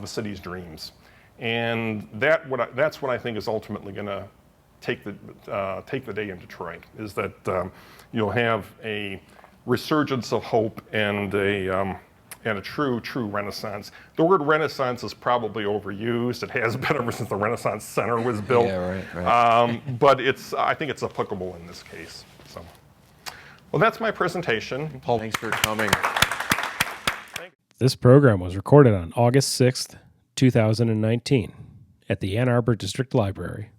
a city's dreams. And that's what I think is ultimately going to take the day in Detroit, is that you'll have a resurgence of hope and a true renaissance. The word renaissance is probably overused. It has been ever since the Renaissance Center was built.
Yeah, right.
But I think it's applicable in this case. So, well, that's my presentation.
Paul, thanks for coming.
This program was recorded on August 6th, 2019 at the Ann Arbor District Library.